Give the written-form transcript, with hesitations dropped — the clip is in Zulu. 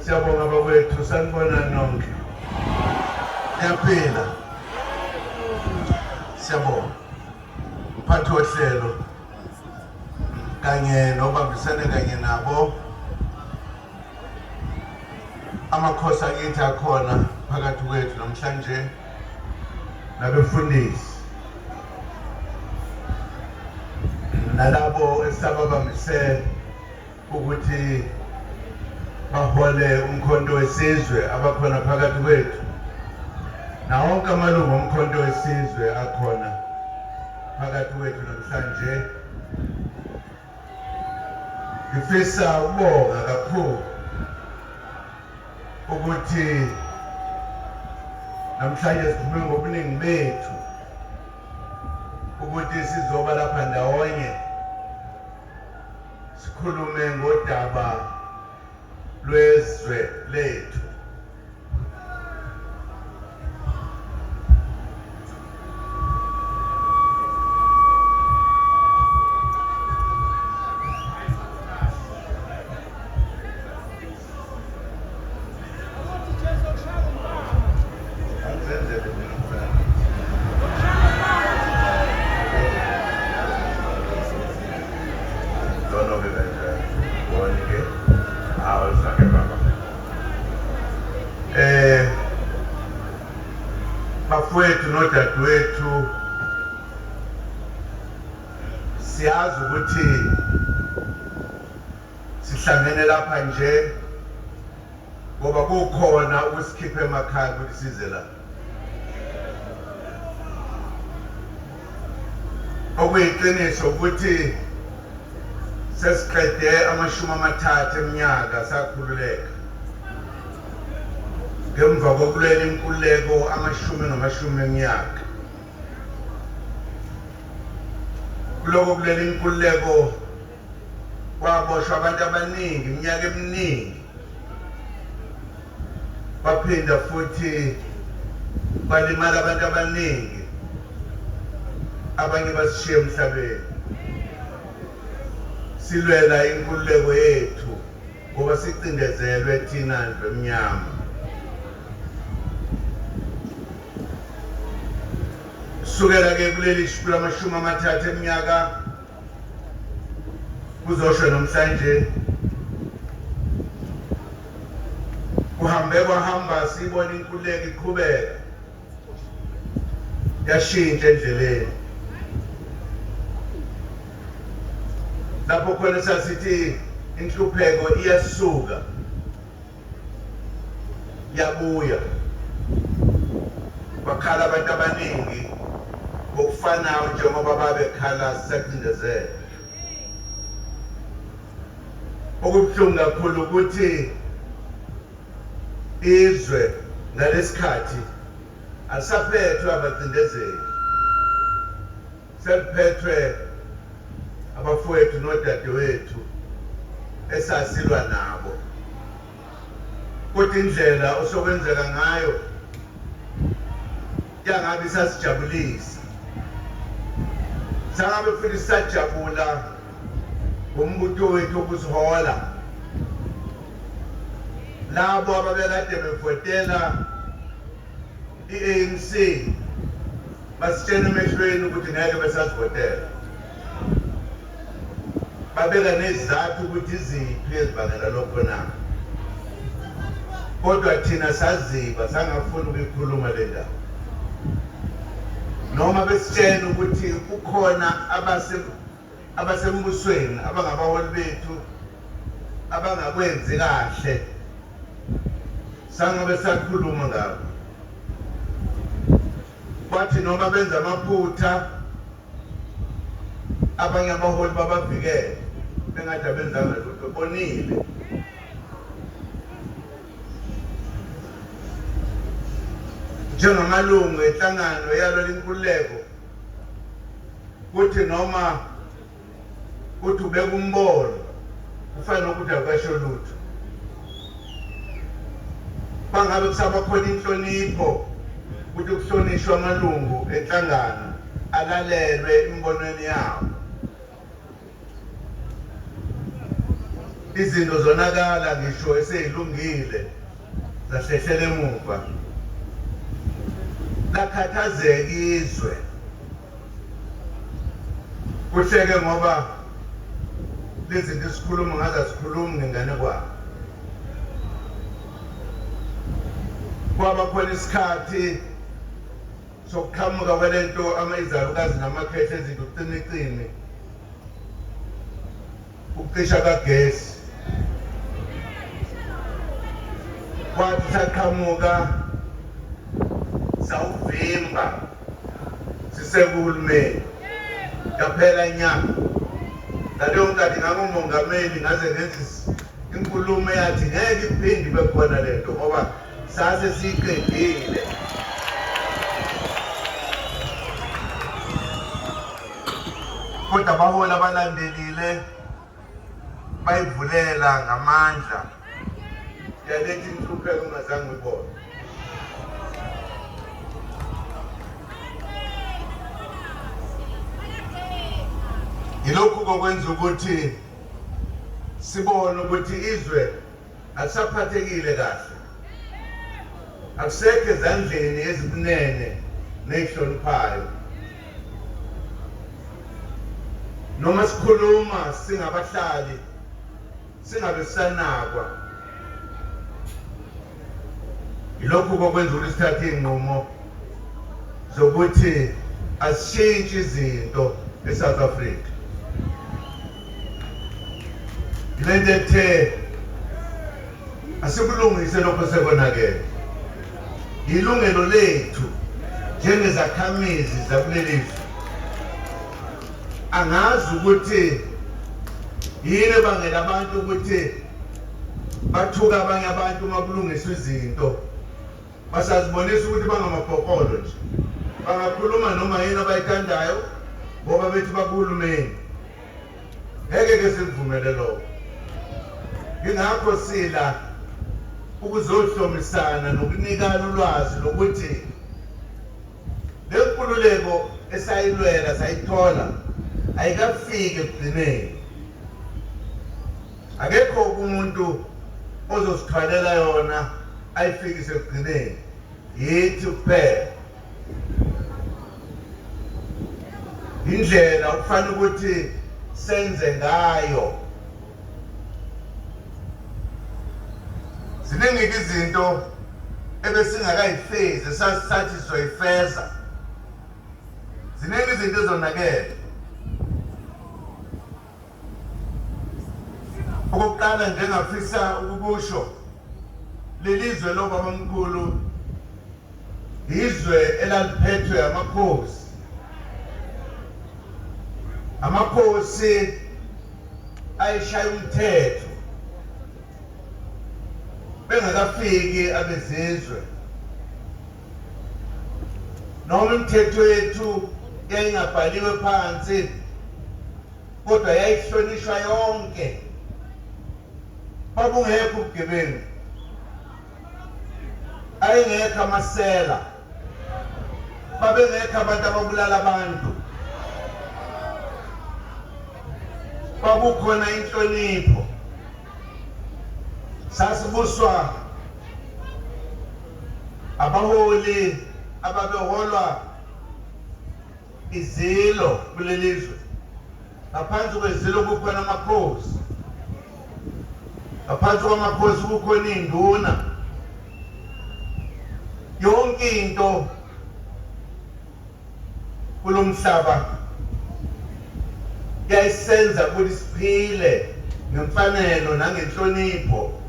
Siyabonga bakwethu sanibona nonke. Ngiyaphila. Siyabonga. Mphathi wohlelo kanye nobambisane kanye nabo amakhosi akithi akhona phakathi kwethu namhlanje nabefundisi nalabo esababambise ukuthi bahole uMkhonto weSizwe abakhona phakathi kwethu nawonke amalungu oMkhonto weSizwe akhona phakathi kwethu namhlanje. Ngifisa ukubonga kakhulu ukuthi namhlanje sikhulume ngobuningi bethu ukuthi sizoba lapha ndawonye sikhulume ngodaba lwezwe lethu. Bafowethu nodadewethu siyazi ukuthi sihlangene lapha nje ngoba kukhona ukusikhipha emakhaya ukuthi size la. Okuyiqiniso ukuthi sesiqede 30 eminyaka sakhululeka. Ngemva kokulela inkululeko 10 eminyaka. Kuloko kulela inkululeko kwaboshwa abantu abaningi iminyaka eminingi. Baphinda futhi balimala abantu abaningi. Abanye basishiya emhlabeni. Silwela inkululeko yethu ngoba sicindezelwe thina ndlu emnyama. Sukela ke kuleli shukula 30 eminyaka kuzosho namhlanje kwahamba sibona inkululeko iqhubeka yashintsha endleleni lapho khona sasithi inhlupheko iyasuka yabuya bakhala abantu abaningi ngokufanayo njengoba babekhala sisacindezela. Okubuhlungu kakhulu ukuthi izwe ngalesikhathi alisaphethwe abacindezeli, seliphethwe abafowethu nodadewethu esasilwa nabo. Kodwa indlela osokwenzeka ngayo yangabe sasijabulisa, sangabe futhi sajabula ngombutho wethu okusihola labo ababekade bevotela i-ANC basitshena emehlweni ukuthi ngeke besasivotela. Babeka nezizathu ukuthi iziphi ezibangela lokho na. Kodwa thina saziba sangafuni ukuyikhuluma le ndaba. Noma besitshena ukuthi kukhona abasembusweni abangabaholi bethu abangakwenzi kahle, sangabe sakhuluma ngabo. Bathi noma benza amaphutha abanye abaholi babavikele bengathi abenzanga lutho, bonile. Njengamalungu enhlangano yalo lenkululeko kuthi noma uthi ubeka umbono kufanele ukuthi akasho lutho. Bangabe kusaba khona inhlonipho ukuthi kuhlonishwe amalungu enhlangano alalelwe imbonweni yawo. izinto zonakala ngisho eseyilungile zahlehlela emuva lakhathazeka izwe kuhleke ngoba lezinto isikhuluma ngaze sikhuluma ngengane kwaba khona isikhathi sokuqhamuka kwalento izalukazi namakhehla ezinto kucinicini ukucisha kagesi kwathi saqhamuka sawuvimba sisekuhulumeni yaphela inyanga ngaleyo nkathi ngangumongameli ngaze ngenza inkulumo yathi ngeke iphinde ibe khona lento ngoba sase siyiqedile. Kodwa abaholi abalandelile bayivulela ngamandla yaletha inhlupheko ungazange uyibone. Yilokhu kokwenza ukuthi sibone ukuthi izwe alisaphathekile kahle, akusekho ezandleni ezikunene nezihloniphayo. Noma sikhuluma singabahlali singabe sisanakwa. Yilokhu kokwenza ukuthi sithathe inqumo zokuthi asishintshe izinto eSouth Africa. Yilento ethe asikulungise lokho sekonakele. Yilungelo lethu njengezakhamizi zakuleli. Angazi ukuthi yini bangela abantu ukuthi bathuka abanye abantu uma kulungiswa izinto basazibonisa ukuthi bangamabhokolo nje bangakhuluma noma yini abayithandayo ngoba bethi bakuhulumeni. Ngeke ke sikuvumele lokho. Ingakho sila ukuzohlomisana nokunikana ulwazi lokuthi lenkululeko esayilwela sayithola ayikafiki ekugcineni. Akekho umuntu ozosithwalela yona ayifikise ekugcineni. Yithi kuphela. Indlela okufanele ukuthi senze ngayo. Ziningi izinto ebesingakayifezi sathi sizoyifeza. Ziningi izinto ezonakele. Okokuqala njengafisa ukukusho lelizwe lobabamkhulu izwe elaliphethwe amakhosi. Amakhosi ayishaya umthetho bengakafiki abezizwe. Noma imithetho yethu yayingabhaliwe phansi kodwa yayihlonishwa yonke. Babungekho ubugebengu, ayengekho amasela, babengekho abantu ababulala abantu. Babukhona inhlonipho. Sasibuswa abaholi ababeholwa izilo kulelizwe. Ngaphansi kwezilo kukhona amakhosi. Ngaphansi kwamakhosi kukhona induna. Yonke into kulomhlaba yayisenza ukuthi siphile ngemfanelo nangenhlonipho